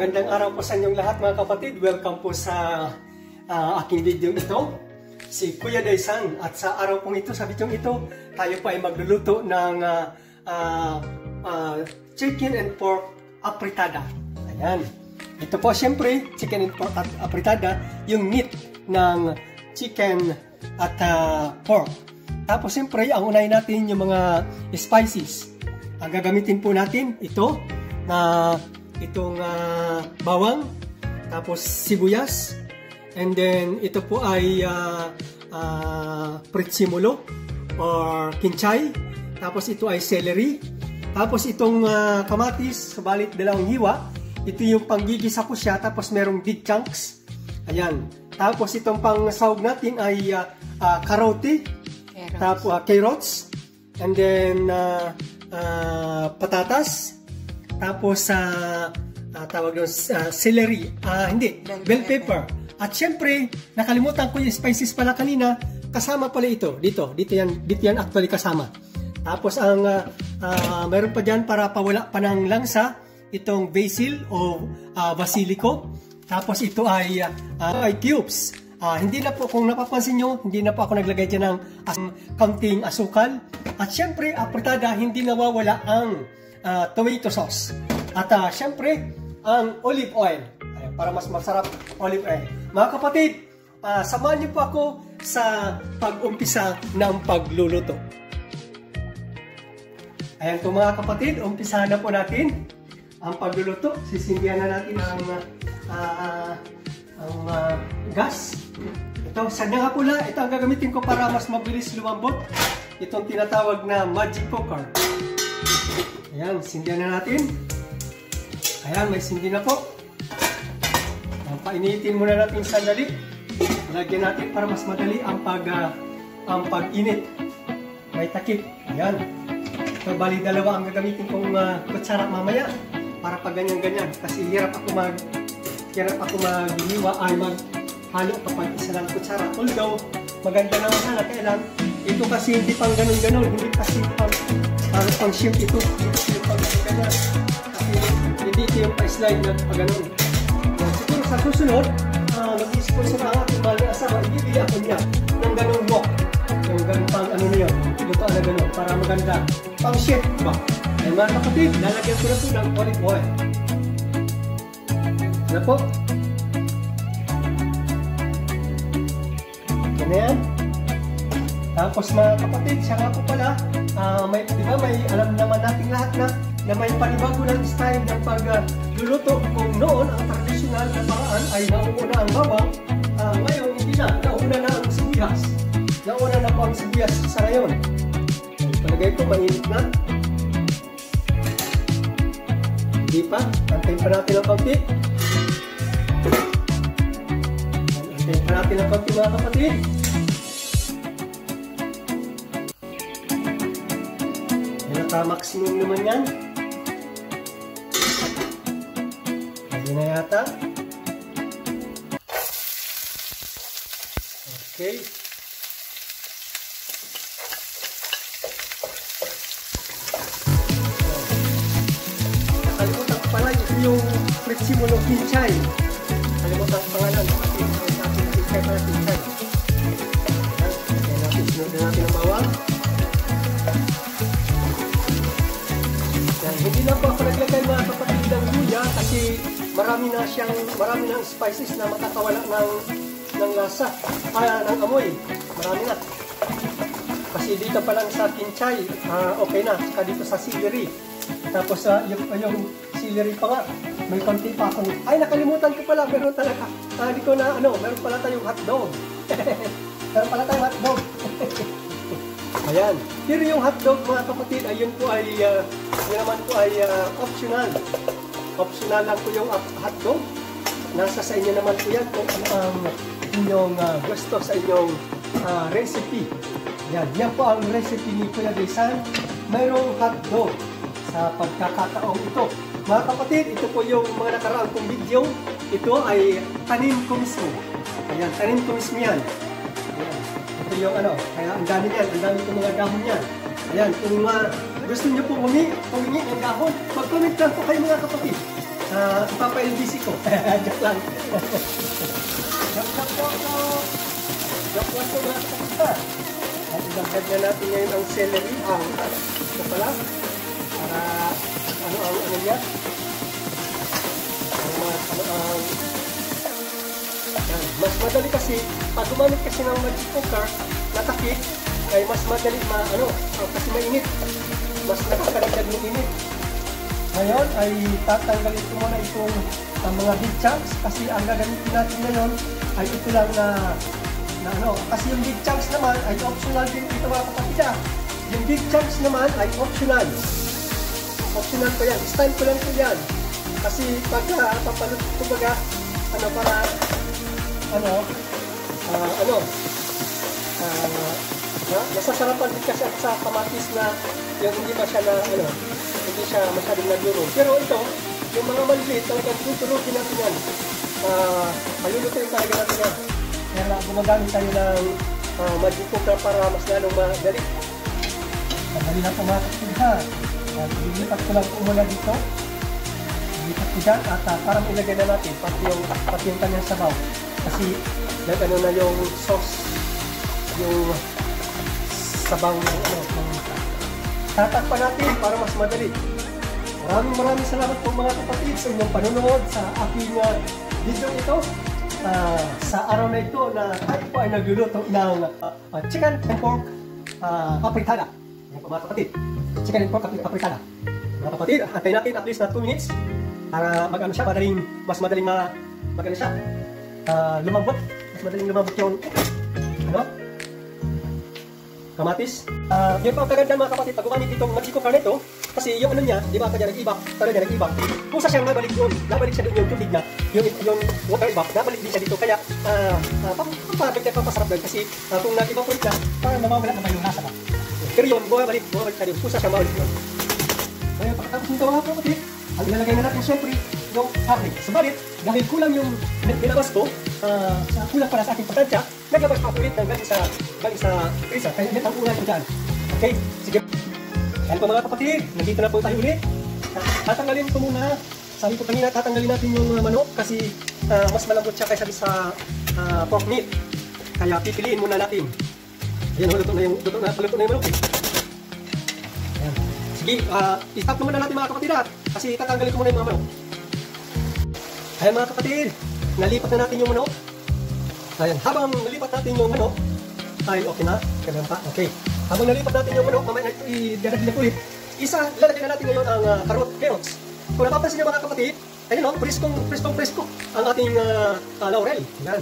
Magandang araw po sa inyong lahat mga kapatid. Welcome po sa aking video ito. Si Kuya Daysan, at sa araw pong ito, sa video ito, tayo po ay magluluto ng chicken and pork apritada. Ayan. Ito po siyempre, chicken and pork apritada, yung meat ng chicken at pork. Tapos siyempre, ang unahin natin yung mga spices. Ang gagamitin po natin ito na itong bawang, tapos sibuyas, and then ito po ay pretsimulo or kinchay, tapos ito ay celery, tapos itong kamatis, subalit dalawang hiwa, ito yung panggigisa ko siya, tapos merong big chunks, ayan. Tapos itong pang sahog natin ay karote, tapos carrots, and then patatas, tapos tawag doon celery, hindi, bell pepper. At syempre, nakalimutan ko yung spices pala kanina, kasama pala ito, dito yan actually kasama. Tapos ang mayroon pa dyan para pawala pa ng langsa, itong basil o basilico. Tapos ito ay cubes. Hindi na po, kung napapansin nyo, hindi na po ako naglagay dyan ng kaunting asukal. At syempre, apritada, hindi nawawala ang tomato sauce. At syempre, ang olive oil. Para mas masarap, olive oil. Mga kapatid, samahan niyo po ako sa pag-umpisa ng pagluluto. Ayan po mga kapatid, umpisahan na po natin ang pagluluto. Sisindihan na natin ang gas. Ito, sadya nga pula, ito ang gagamitin ko para mas mabilis lumambot. Itong tinatawag na magic cooker. Ayan, sindihan na natin. Ayan, may sindi na po. Painitin muna natin sandali. Lagyan natin para mas madali ang pag-init. May takip. Ayan. So, bali dalawa ang gagamitin kong kutsara mamaya para pag ganyan-ganyan. Kasi hirap ako maghiwa ay maghalo kapag isa lang kutsara. Although, maganda naman sana. Kaya lang, ito kasi hindi pang ganun-ganun. Hindi kasi pang shrimp ito. Hindi pang ganun. Kasi hindi ito yung pa-slide na pag ganun. Siguro sa susunod, mag-sponsor ang aking mahal na asawa, ibibili ako niya ng ganung wok. Yung ganung pang ano niyo, luto na ganun, para maganda. Pang chef ba? Ay mga kapatid, lalagyan ko na po ng olive oil. Ano po? Yan na yan. Tapos mga kapatid, siya nga po pala, di ba may alam naman natin lahat na may panibago ng style ng pagluluto. Kung noon, ang traditional na paraan ay nauuna ang bawang, ngayon hindi na, nauna na ang sibuyas. Nauna na po ang sibuyas sa ngayon. Palagay ko, mainit na. Hindi pa, antayin pa natin ang kaunti. Antayin pa natin ang kaunti mga kapatid. Naka-maximum naman yan. Hindi na yata. Okay. Nakalimutan ko pala yung pretsimulo kinchay. Nakalimutan ko pangalan. Kasi sa ating kinchay para kinchay. Sunod na natin ang bawang. Hindi na po ako naglagay mga kapatid ng luya kasi marami na spices na makakawala ng lasa, ng amoy. Marami na. Kasi dito pa lang sa kinchay, okay na. Saka dito sa celery. Tapos yung celery pa nga, may konti pa akong, ay nakalimutan ko pala, meron talaga. Hindi ko na, meron pala tayong hotdog. Meron pala tayong hotdog. Ayan. Pero yung hotdog mga kapatid, ayun po ay, yun naman po ay optional. Optional lang po yung hotdog. Nasa sa inyo naman po yan kung ano ang inyong gusto sa inyong recipe. Yan. Yan po ang recipe ni Kuya Daysan. Mayroong hotdog sa pagkakataong ito. Mga kapatid, ito po yung mga nakaraang kong video. Ito ay tanim ko mismo. Ayan, tanim ko mismo yan. Ayan. Ito yung kaya ang dami yan, ang dami itong mga dahon yan. Ayan, kung gusto nyo po humingi ng dahon, mag-comment lang po kayo mga kapatid. Papa-LBC ko. Joke lang. Joke lang po mga kapatid. At ilagad na natin ngayon ang celery. Ito pala. Para ano niya. Mas madali kasi, pag gumamit kasi ng magic cooker na takip, ay mas madali kasi mainit. Mas nakakaligdag ng init. Ngayon ay tatanggalin ko muna itong mga big chunks kasi ang gagamitin natin ngayon ay ito lang na kasi yung big chunks naman ay optional din ito mga kapatid. Yung big chunks naman ay optional. Optional ko yan. Style ko lang ko yan. Kasi pagka papalut kumbaga nasasarapan din kasi sa kamatis na yung hindi pa siya hindi siya masyadong nagdurog. Pero ito, yung mga maliliit talagang tuturugin natin yan. Malulutuin talaga natin yan. Kaya gumagamit tayo ng magic cooker para mas lalong madali. Madali na ito mga kapatid ha. Lilipat ko lang muna dito. Lilipat ko dyan at parang ilagay na natin pati yung kanyang sabaw. Kasi nag-ano na yung sauce, yung sabaw ng tatakpan natin para mas madali. Maraming salamat po mga kapatid sa inyong panonood sa aking video ito. Sa araw na ito na tayo po ay nagluluto ng chicken and pork papritada. Yan po mga kapatid. Chicken and pork papritada. Mga kapatid, antayin natin at least na 2 minutes para siya, mas madaling siya. Lumambot. Mas madaling lumambot yung kamatis. Yun po ang kagandang mga kapatid pag gumamit itong magic cooker nito kasi yung niya, di ba kanya nag-ibak, kusa siyang nabalik doon siya doon yung tubig na yung water ibak, nabalik din siya dito kaya papasarap doon kasi kung nag-evaporate na parang mamawala naman yung nasa ba. Pero yun, bumabalik siya doon, kusa siya mawalik doon. Kaya pagkatapos nito mga kapatid, ang ilalagay na natin siyempre yung garlic. Subalit, dahil kulang yung binabas ko, kulang pala sa aking pagtansya, naglabas pa ulit ng galing sa freezer. Kaya yan ang ulan ko dyan. Okay, sige. Yan po mga kapatid, nandito na po tayo ulit. Tatanggalin ko muna. Sabi ko kanina, tatanggalin natin yung manok kasi mas malambot siya kaysa sa pork meat. Kaya pipiliin muna natin. Ayan, paluto na yung manok. Ayan. Sige, i-stop muna natin mga kapatid kasi tatanggalin ko muna yung mga manok. Ayan mga kapatid, nalipat na natin yung manok. Ayan, habang nalipat natin yung manok, ay okay na, kailan pa, okay. Habang nalipat natin yung manok, mamaya i-dadagin na ulit. Lalagay na natin ngayon ang carrots. Kung napapansin niyo mga kapatid, ayun presko ang ating laurel. Ayan.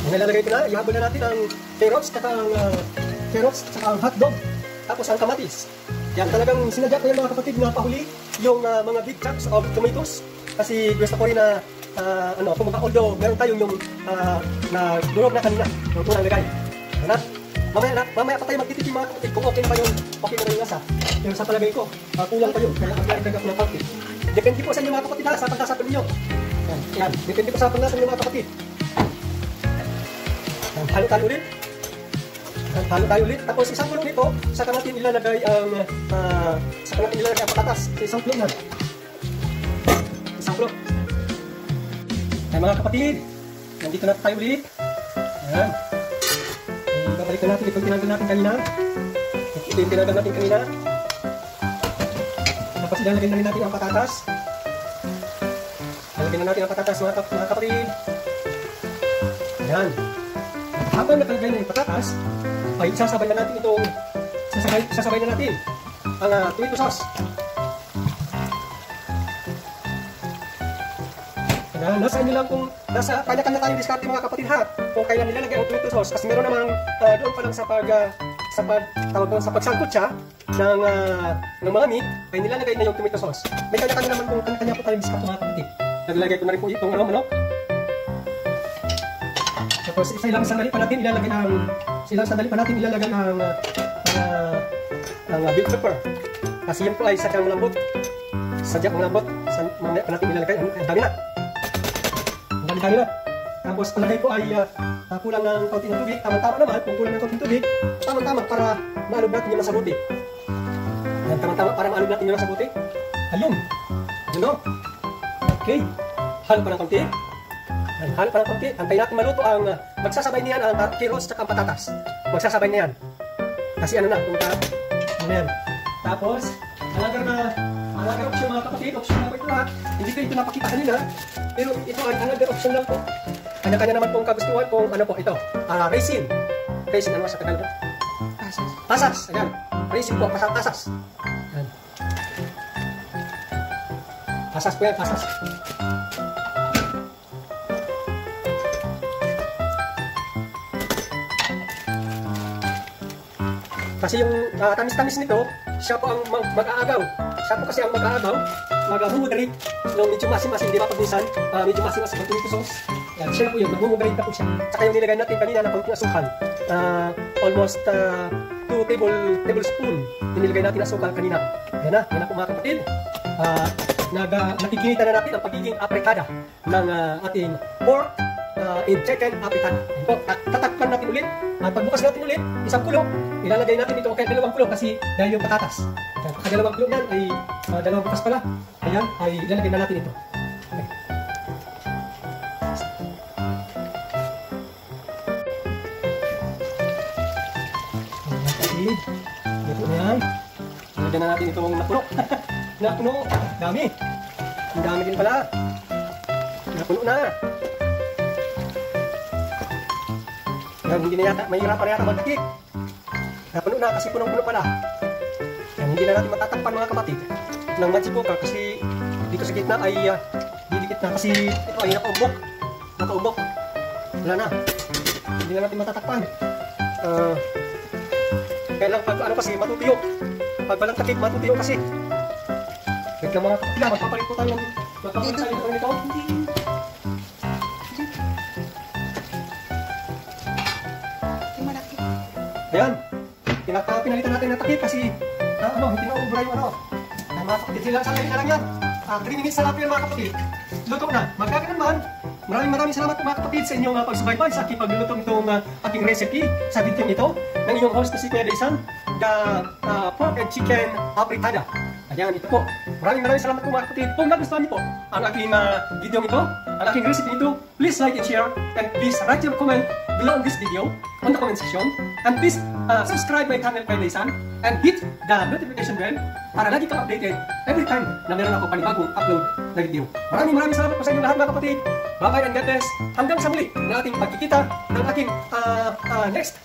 Nilalagay ko na, ihabol na natin ang carrots, at ang hotdog, tapos ang kamatis. Yan, talagang sinadya ko yan mga kapatid na pahuli yung mga big chunks of tomatoes. Kasi gusto ko rin na, although meron tayong yung na durog na kanina, yung unang lagay. Ano? Mamaya pa tayo magtitipi mga kapatid kung okay na ba yung lasa. Yung sa palagay ko, kulang pa yun, kaya maglalagay ako ng kapatid. Depende po sa inyo mga kapatid sa pagkasapin ninyo. Yan, depende po sa pagkasapin ninyo mga kapatid. Halo tayo ulit. Tapos isang kulong nito, saka natin ilalagay ang patatas sa isang kulong na. Isang kulong. Ay mga kapatid, nandito na tayo ulit. Ayan. Babalikan natin itong tinanggal natin kanina. Ito yung tinanggal natin kanina. Tapos ilalagay na rin natin ang patatas. Ilalagay na natin ang patatas mga kapatid. Ayan. Habang nakalagay na yung patatas, ay sasabay na natin itong ang tomato sauce. Ayan, nasa inyo lang kung nasa kanya-kanya tayong diskarte mga kapatid ha, kung kailan nilalagay ang tomato sauce kasi meron namang doon pa lang sa pagsangkot siya ng mga meat ay nilalagay na yung tomato sauce. May kanya-kanya naman kung kanya-kanya po tayong diskarte mga kapatid. Naglalagay ko na rin po itong manok. Tapos sa ilang sandali pa natin ilalagay ang bell pepper. Kasi yan po ay sadyang malambot. Mamaya pa natin ilalagay. Ang dami na. Tapos palagay ko ay kulang ng kaunti ng tubig. Tama-tama naman. Kung kulang ng kaunti ng tubig, tama-tama para maalog natin yung masabuti. Yan, tama-tama para maalog natin yung masabuti. Ayun. Yun o. Okay. Halo pa ng konti. Halo pa ng konti. Antayin natin maluto ang magsasabay niyan ang carrots at ang patatas. Magsasabay niyan. Kasi ano na, punta. Ano yan. Tapos, another option mga kapatid. Option na po ito lahat. Hindi ko ito napakita kanina. Pero ito ay another option lang po. Kanya-kanya naman pong kagustuhan kung ano po ito. Raisin. Raisin, ano sa Tagalog? Pasas. Pasas. Ayan. Raisin po, pasas. Ayan. Pasas po yan, pasas. Kasi yung tamis-tamis nito, siya po ang mag-aagaw. Siya po kasi ang mag-aagaw, mag-moderate ng medyo masim-masim, di ba pag minsan, medyo masim-masim ang tomato sauce. Yan, siya po yun, mag-moderate na po siya. Saka yung nilagay natin kanina na konting asukan, almost 2 tablespoon, nilagay natin asukal kanina. Yan na po mga kapatid. Nakikita na natin ang pagiging aprikada ng ating pork in chicken aprikada. Tatakpan natin ulit. At pagbukas natin ulit, isang kulo, ilalagay natin ito kaya dalawang kulo kasi dahil yung patatas. Kaya dalawang kulo yan ay dalawang bukas pala. Ayan, ay ilalagay na natin ito. Okay. Ito na yan. Ilalagay na natin itong napuno. Napuno. Dami. Ang dami din pala. Napuno na. Yan, hindi na yata, mahirapan na yata magtakip. Napuno na kasi punong-puno pala. Yan, hindi na natin matatakpan mga kapatid ng magic cooker kasi dito sa gitna ay didikit na kasi ito ay nakaubok. Wala na. Hindi na natin matatakpan. Kaya lang pag ano kasi matutuyo. Pag walang takip matutuyo kasi. Wait lang mga kapatid, magpapalit po tayo ng nito. Ayan, pinalitan natin ng takip kasi hindi na-ubra yung ano. Mga kapatid, silang salay na lang yan. 3 minutes na lang yan mga kapatid. Luto na. Magkakaroon naman. Maraming salamat po mga kapatid sa inyong pagsubaybay sa aking pagluluto nitong aking recipe sa video ito ng inyong host na si Kuya Daysan, the pork and chicken aprikada. Ayan, ito po. Maraming salamat po mga kapatid. Kung nagustuhan niyo po ang aking video ito, ang aking recipe ito, please like and share and please write your comment below this video on the comment section and please subscribe my channel Kuya Daysan and hit the notification bell para lagi kang updated every time na meron ako panibagong upload na video. Maraming salamat po sa inyong lahat mga kapatid. Bye-bye and God bless. Hanggang sa muli na ating pagkikita ng aking next